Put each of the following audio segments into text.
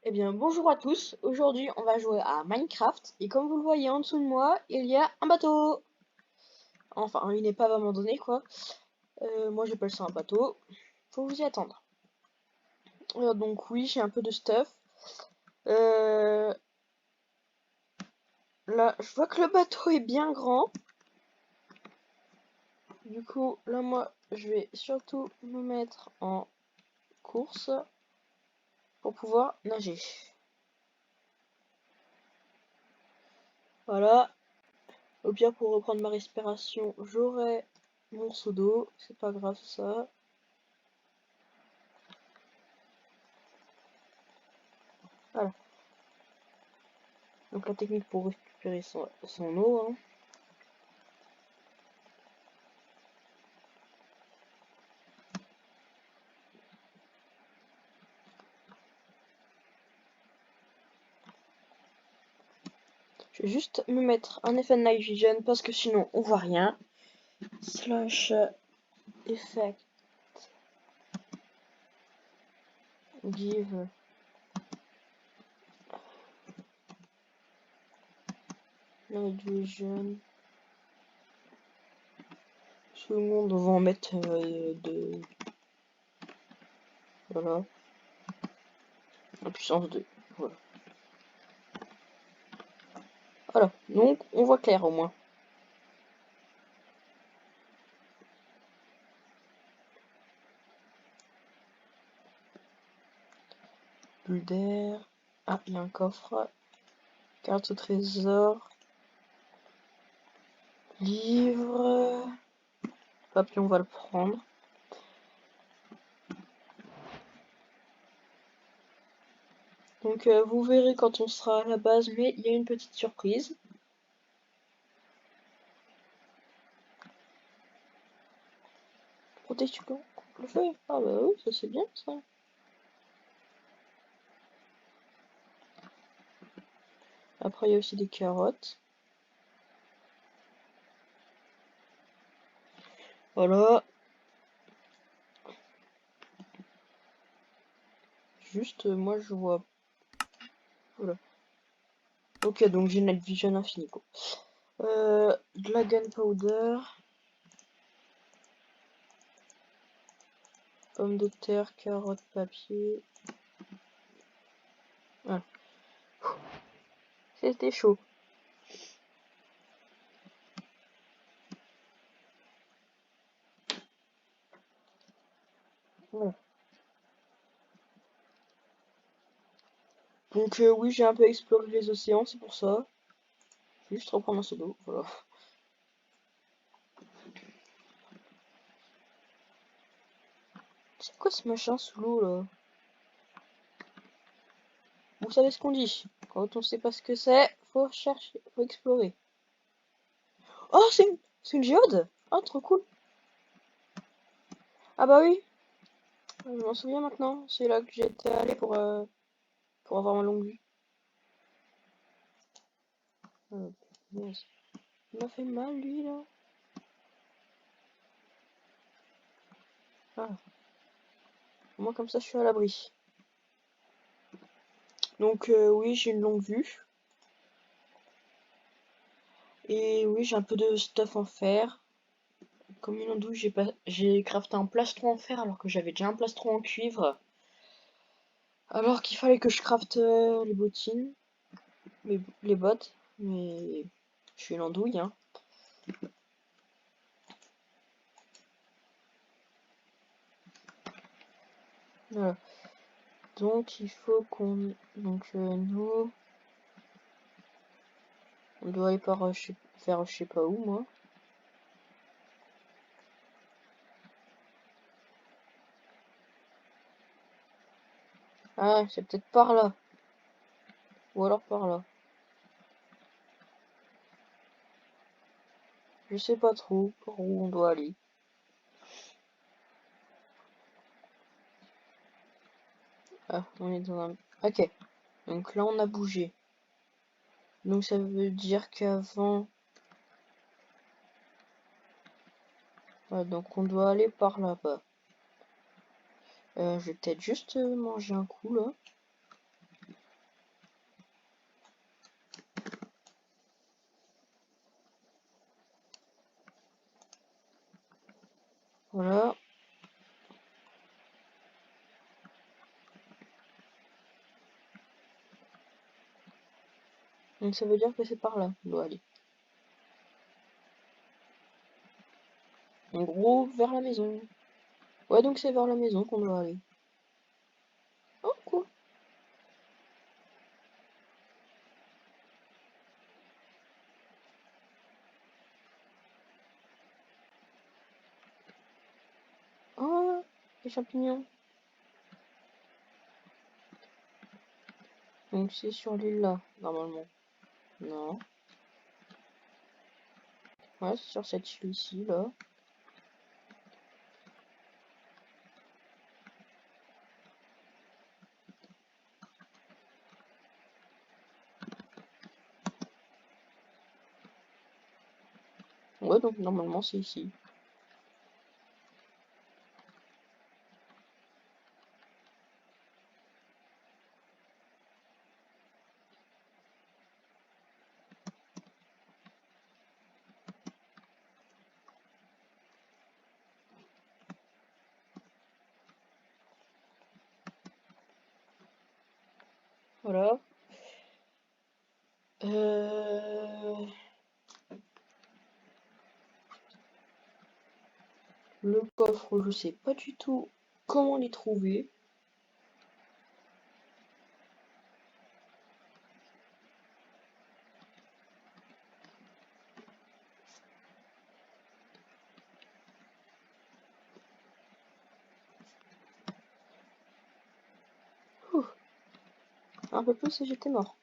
Eh bien, bonjour à tous. Aujourd'hui, on va jouer à Minecraft. Et comme vous le voyez en dessous de moi, il y a un bateau. Enfin, il n'est pas vraiment donné, quoi. Moi, j'appelle ça un bateau. Faut vous y attendre. Donc oui, j'ai un peu de stuff. Euh, Là, je vois que le bateau est bien grand. Du coup, là, moi, je vais surtout me mettre en course pour pouvoir nager. Voilà. Au pire, pour reprendre ma respiration, j'aurai mon seau d'eau. C'est pas grave, ça. Voilà. Donc la technique pour récupérer son eau, hein. Je vais juste me mettre un effet de night vision parce que sinon on voit rien. Slash effect give night vision. Seconde, on va en mettre de. Voilà. En puissance 2. Voilà. Voilà. Donc on voit clair au moins. Bulle d'air. Ah, il y a un coffre. Carte au trésor. Livre. Papier, on va le prendre. Donc vous verrez quand on sera à la base, mais il y a une petite surprise. Protection contre le feu. Ah bah oui, ça c'est bien ça. Après il y a aussi des carottes. Voilà. Juste moi je vois. Voilà. Ok, donc j'ai Night Vision infini quoi. De la gunpowder. Pommes de terre, carottes, papier. Voilà. C'était chaud. Voilà. Donc oui, j'ai un peu exploré les océans, c'est pour ça. Je vais juste reprendre un seau d'eau, voilà. C'est quoi ce machin sous l'eau là? Vous savez ce qu'on dit. Quand on sait pas ce que c'est, faut chercher, faut explorer. Oh, c'est une géode! Oh, trop cool! Ah bah oui, je m'en souviens maintenant. C'est là que j'étais allé pour avoir ma longue vue. Yes. Il m'a fait mal lui là. Ah, moi comme ça je suis à l'abri. Donc oui, j'ai une longue vue. Et oui, j'ai un peu de stuff en fer. Comme une andouille, j'ai crafté un plastron en fer alors que j'avais déjà un plastron en cuivre. Alors qu'il fallait que je crafte les bottines, les bottes. Mais je suis une andouille, hein. Voilà. Donc il faut qu'on... Donc nous... On doit aller par... faire je sais pas où, moi. Ah, c'est peut-être par là. Ou alors par là. Je sais pas trop par où on doit aller. Ah, on est dans un... Ok. Donc là, on a bougé. Donc ça veut dire qu'avant... Ouais, donc on doit aller par là-bas. Je vais peut-être juste manger un coup, là. Voilà. Donc ça veut dire que c'est par là qu'on doit aller. En gros, vers la maison. Ouais, donc c'est vers la maison qu'on doit aller. Oh, cool. Oh, les champignons. Donc c'est sur l'île là, normalement. Non. Ouais, c'est sur cette île ici, là. Ouais, donc normalement c'est ici. Voilà. Le coffre, je sais pas du tout comment les trouver. Ouh, un peu plus et j'étais mort.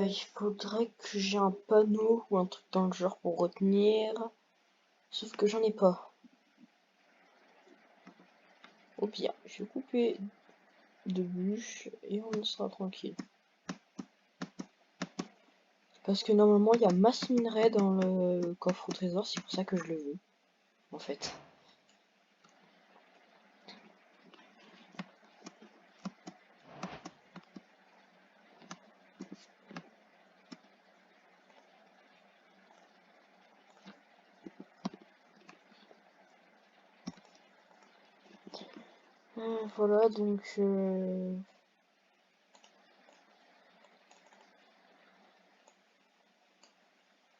Il faudrait que j'ai un panneau ou un truc dans le genre pour retenir. Sauf que j'en ai pas. Au pire, je vais couper de bûches et on sera tranquille. Parce que normalement il y a masse minerai dans le coffre au trésor, c'est pour ça que je le veux. En fait. Voilà, donc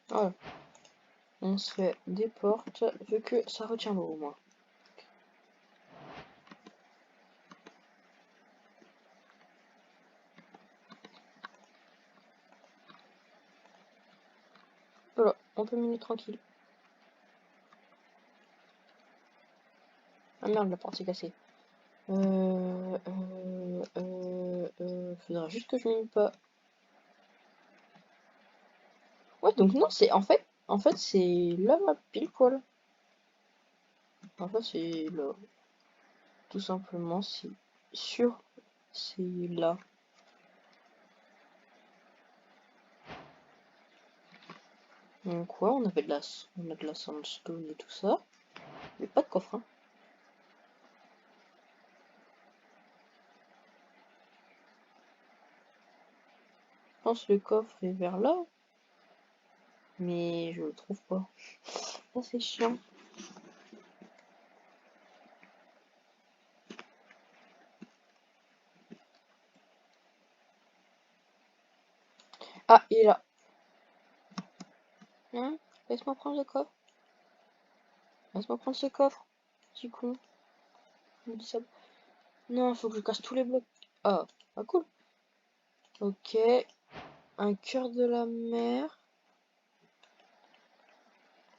voilà. On se fait des portes, vu que ça retient l'eau au moins. Voilà, on peut miner tranquille. Ah merde, la porte s'est cassée. Faudra juste que je mine pas. Ouais, donc non, c'est en fait, c'est là, pile poil. En fait, c'est là. Tout simplement, c'est sûr, c'est là. Donc quoi, on a de la sandstone et tout ça, mais pas de coffre, hein. Je pense que le coffre est vers là, mais je le trouve pas. Ah, c'est chiant. Ah, il est là. Hein? Laisse-moi prendre le coffre. Laisse-moi prendre ce coffre. Petit con. Il me dit ça. Non, faut que je casse tous les blocs. Ah, ah cool. Ok. Un cœur de la mer.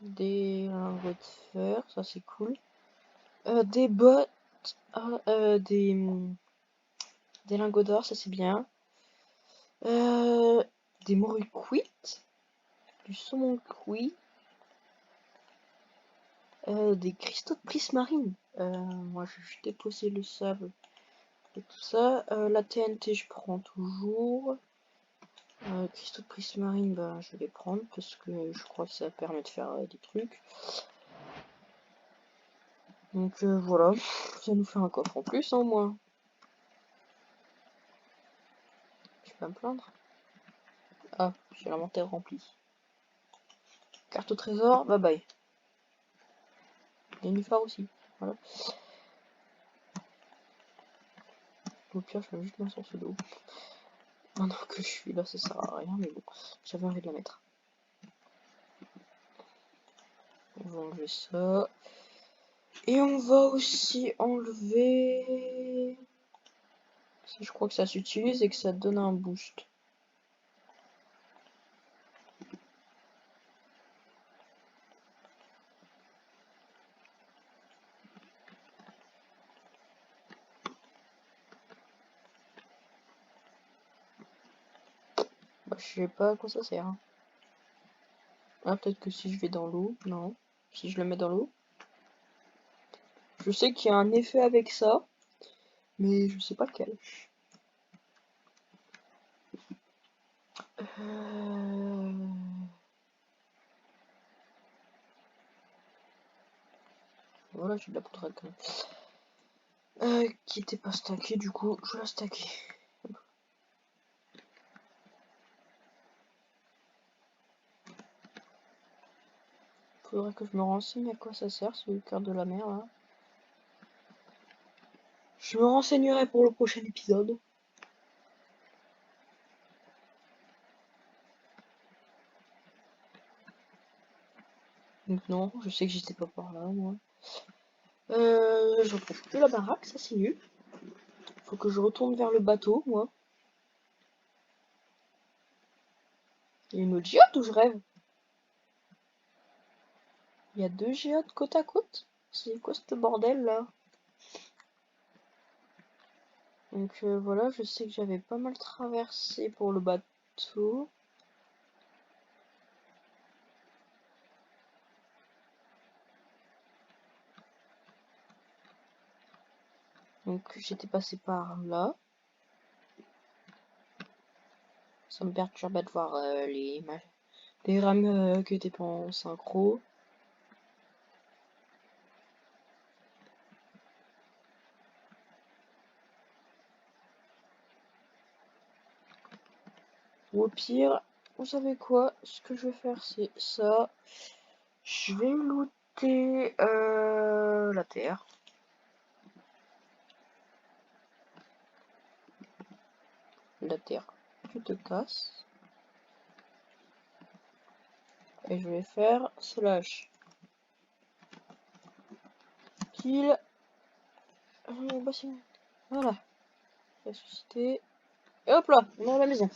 Des lingots de fer, ça c'est cool. Des bottes. Ah, des lingots d'or, ça c'est bien. Des morues cuites, du saumon cuit, des cristaux de prismarine. Moi, je vais déposer le sable et tout ça. La TNT, je prends toujours. Cristaux de prismarine, bah, je vais les prendre parce que je crois que ça permet de faire des trucs. Donc voilà, ça nous fait un coffre en plus, hein, moi. Je vais pas me plaindre. Ah, j'ai l'inventaire rempli. Carte au trésor, bye bye. Nénuphar aussi, voilà. Au pire, je mets juste ma source d'eau. Maintenant que je suis là, ça sert à rien, mais bon, j'avais envie de la mettre. On va enlever ça. Et on va aussi enlever... Je crois que ça s'utilise et que ça donne un boost. Bah, je sais pas à quoi ça sert. Hein. Ah, peut-être que si je vais dans l'eau. Non. Si je le mets dans l'eau. Je sais qu'il y a un effet avec ça. Mais je sais pas lequel. Voilà, j'ai de la poudre quand même. Qui était pas stacké, du coup, je la stacker. Faudrait que je me renseigne à quoi ça sert ce cœur de la mer là. Je me renseignerai pour le prochain épisode. Donc non, je sais que j'étais pas par là moi. Je retrouve plus la baraque, ça c'est nul. Faut que je retourne vers le bateau moi. Il y a une autre géote ou je rêve? Il y a deux géotes côte à côte? C'est quoi ce bordel là? Donc voilà, je sais que j'avais pas mal traversé pour le bateau. Donc j'étais passé par là. Ça me perturbait de voir les rames qui étaient pas en synchro. Ou au pire, vous savez quoi? Ce que je vais faire, c'est ça. Je vais looter la terre. La terre, tu te casses. Et je vais faire slash kill. Voilà. Ressusciter. Et hop là, on est à la maison.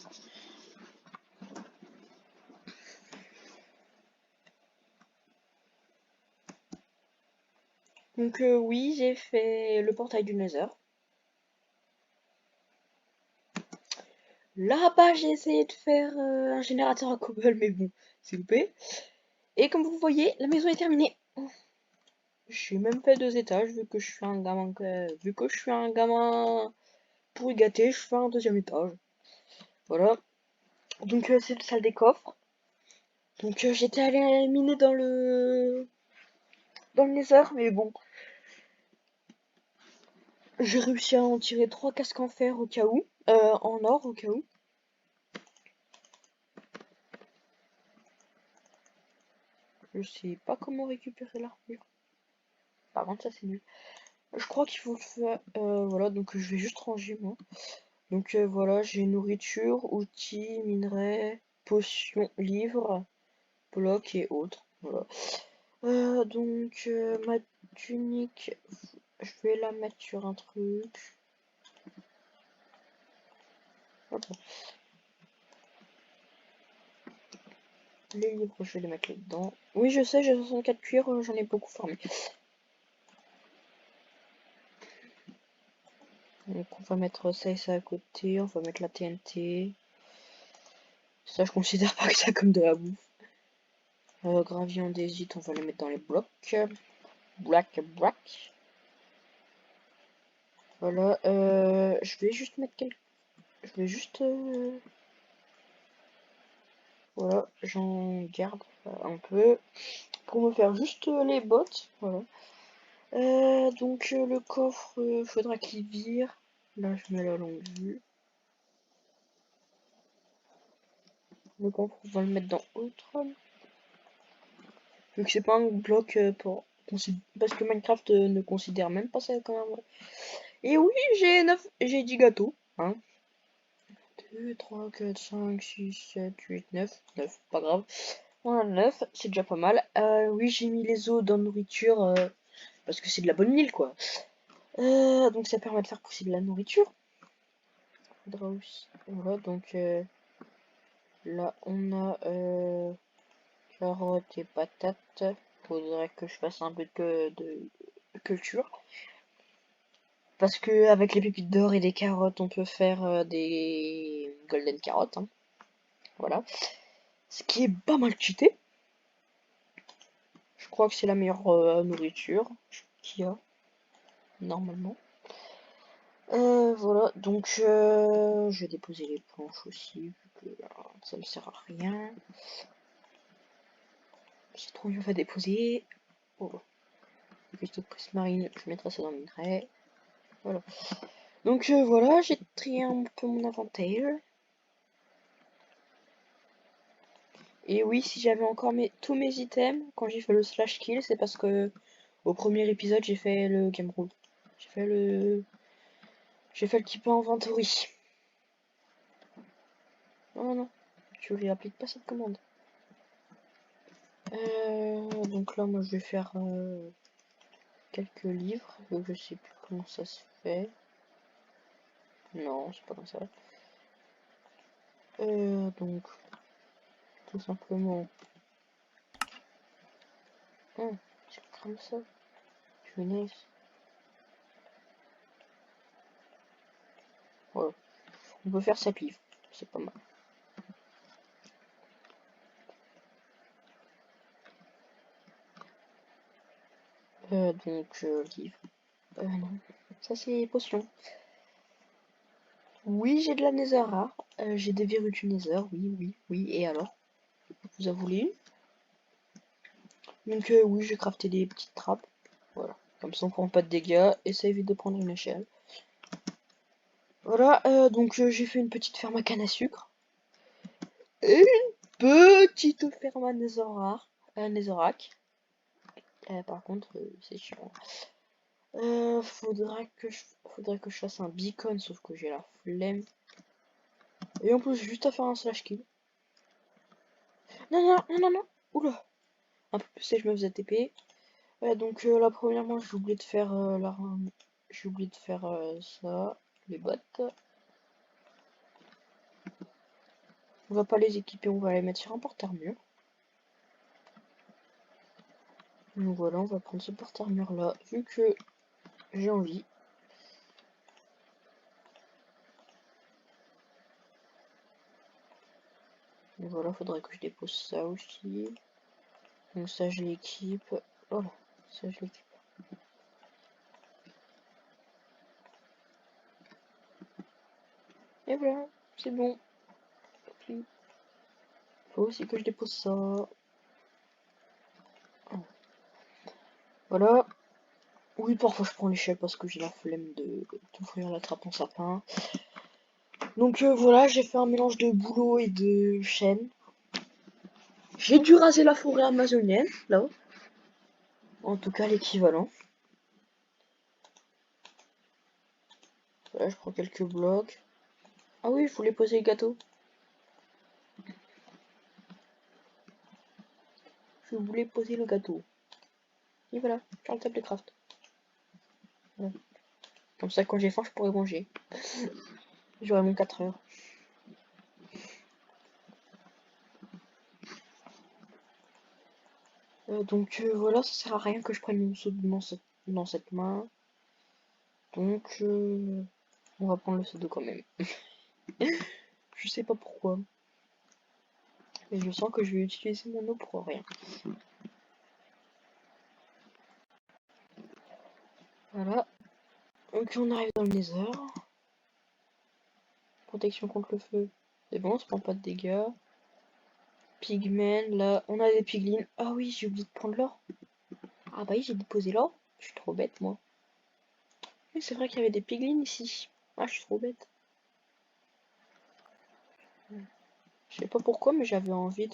Donc oui, j'ai fait le portail du Nether. Là-bas, j'ai essayé de faire un générateur à cobble, mais bon, c'est loupé. Et comme vous voyez, la maison est terminée. J'ai même fait 2 étages, vu que je suis un gamin, pourri gâté, je fais un deuxième étage. Voilà. Donc c'est la salle des coffres. Donc j'étais allé miner dans le Nether, mais bon, j'ai réussi à en tirer 3 casques en fer au cas où, en or au cas où. Je sais pas comment récupérer l'armure. Par contre, ça c'est nul. Je crois qu'il faut le faire. Voilà, donc je vais juste ranger moi. Donc voilà, j'ai nourriture, outils, minerais, potions, livres, blocs et autres. Voilà. Donc ma tunique, je vais la mettre sur un truc. Hop. Les livres, je vais les mettre là-dedans. Oui, je sais, j'ai 64 cuirs, j'en ai beaucoup formé. Donc on va mettre ça et ça à côté, on va mettre la TNT. Ça, je considère pas que ça comme de la bouffe. Gravier andésite, on va le mettre dans les blocs. Black. Voilà, je vais juste mettre quelques... Je vais juste... Voilà, j'en garde un peu pour me faire juste les bottes. Voilà. Donc le coffre, faudra qu'il vire. Là, je mets la longue vue. Le coffre, on va le mettre dans autre. Vu que c'est pas un bloc pour... Parce que Minecraft ne considère même pas ça comme un bloc. Et oui, j'ai 10 gâteaux. Hein. 2, 3, 4, 5, 6, 7, 8, 9. 9, pas grave. Voilà, 9, c'est déjà pas mal. Oui, j'ai mis les os dans la nourriture parce que c'est de la bonne mille, quoi. Donc ça permet de faire pousser de la nourriture. Faudra aussi. Voilà, donc là on a carottes et patates. Faudrait que je fasse un peu de culture. Parce que avec les pépites d'or et des carottes, on peut faire des golden carottes. Hein. Voilà. Ce qui est pas mal cheaté. Je crois que c'est la meilleure nourriture qu'il y a, normalement. Voilà, donc je vais déposer les planches aussi, vu que ça ne sert à rien. C'est trop dur à déposer. Oh, cristaux de prismarine, je mettrai ça dans le minerai. Voilà. Donc voilà, j'ai trié un peu mon inventaire. Et oui, si j'avais encore tous mes items, quand j'ai fait le slash kill, c'est parce que au premier épisode, j'ai fait le game rule. J'ai fait le... J'ai fait le keep inventory. Non, non, tu réappliques pas cette commande. Donc là, moi, je vais faire quelques livres. Donc je sais plus comment ça se fait. Non, c'est pas comme ça. Donc, tout simplement... c'est comme ça. Punaise. Voilà. On peut faire 7 livres. C'est pas mal. Donc, livre. Non. Ça, c'est potion. Oui, j'ai de la nether rare. J'ai des verrues du nether. Oui. Et alors? Vous en voulez une? Donc, oui, j'ai crafté des petites trappes. Voilà. Comme ça, on prend pas de dégâts. Et ça évite de prendre une échelle. Voilà, donc j'ai fait une petite ferme à canne à sucre. Et une petite ferme à Netherrack. Par contre, c'est chiant. Faudrait que je fasse un beacon, sauf que j'ai la flemme. Et en plus, j'ai juste à faire un slash kill. Non. Oula. Un peu plus et je me faisais TP. Donc là, premièrement, j'ai oublié de faire j'ai oublié de faire ça, les bottes. On va pas les équiper, on va les mettre sur un porte-armure. Donc voilà, on va prendre ce porte-armure là, vu que j'ai envie. Et voilà, faudrait que je dépose ça aussi. Donc ça, je l'équipe. Voilà, ça, je l'équipe. Et voilà, c'est bon. Puis, faut aussi que je dépose ça. Voilà. Oui, parfois je prends l'échelle parce que j'ai la flemme d'ouvrir la trappe en sapin. Donc voilà, j'ai fait un mélange de boulot et de chêne. J'ai dû raser la forêt amazonienne, là. En tout cas, l'équivalent. Voilà, je prends quelques blocs. Ah oui, je voulais poser le gâteau. Je voulais poser le gâteau. Et voilà, j'ai le table de craft. Voilà. Comme ça, quand j'ai faim, je pourrais manger. J'aurai mon 4 heures. Donc voilà, ça sert à rien que je prenne mon seau dans cette main. Donc on va prendre le seau d'eau quand même. Je sais pas pourquoi. Mais je sens que je vais utiliser mon eau pour rien. Voilà. Donc on arrive dans le nether. Protection contre le feu. C'est bon, on se prend pas de dégâts. Pigmen, là, on a des piglins. Ah oui, j'ai oublié de prendre l'or. Ah bah oui, j'ai déposé l'or. Je suis trop bête, moi. Oui, c'est vrai qu'il y avait des piglins ici. Ah, je suis trop bête. Je sais pas pourquoi, mais j'avais envie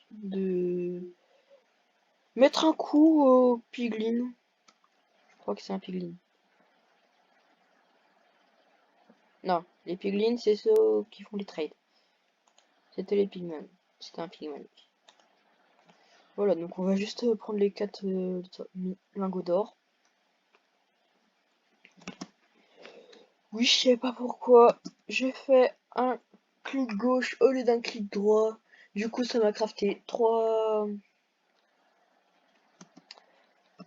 de mettre un coup au piglin. Je crois que c'est un piglin. Non, les piglins, c'est ceux qui font les trades. C'était les pigmen. C'était un pigman. Voilà, donc on va juste prendre les 4 lingots d'or. Oui, je sais pas pourquoi. J'ai fait un clic gauche au lieu d'un clic droit. Du coup, ça m'a crafté 3.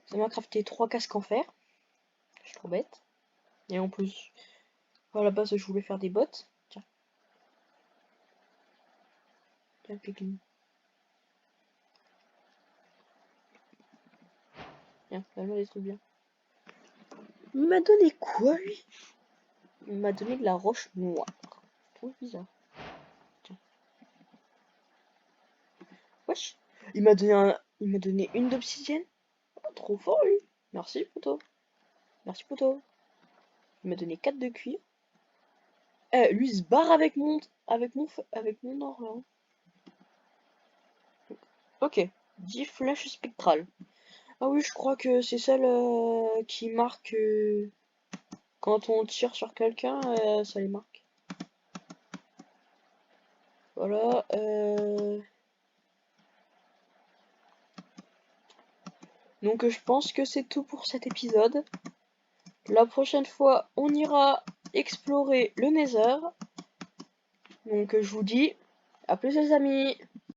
Ça m'a crafté 3 casques en fer. Je suis trop bête. Et en plus, à la base, je voulais faire des bottes. Tiens, tiens, piglin. Tiens, donne-moi des trucs bien. Il m'a donné quoi, lui? Il m'a donné de la roche noire. Trop bizarre. Tiens. Wesh. Il m'a donné une d'obsidienne. Oh, trop fort, lui. Merci, poteau. Merci, poteau. Il m'a donné 4 de cuir. Eh, lui, il se barre avec mon or, là. Ok. 10 flèches spectrales. Ah oui, je crois que c'est celle qui marque quand on tire sur quelqu'un, ça les marque. Voilà. Donc je pense que c'est tout pour cet épisode. La prochaine fois, on ira explorer le Nether. Donc je vous dis à plus les amis.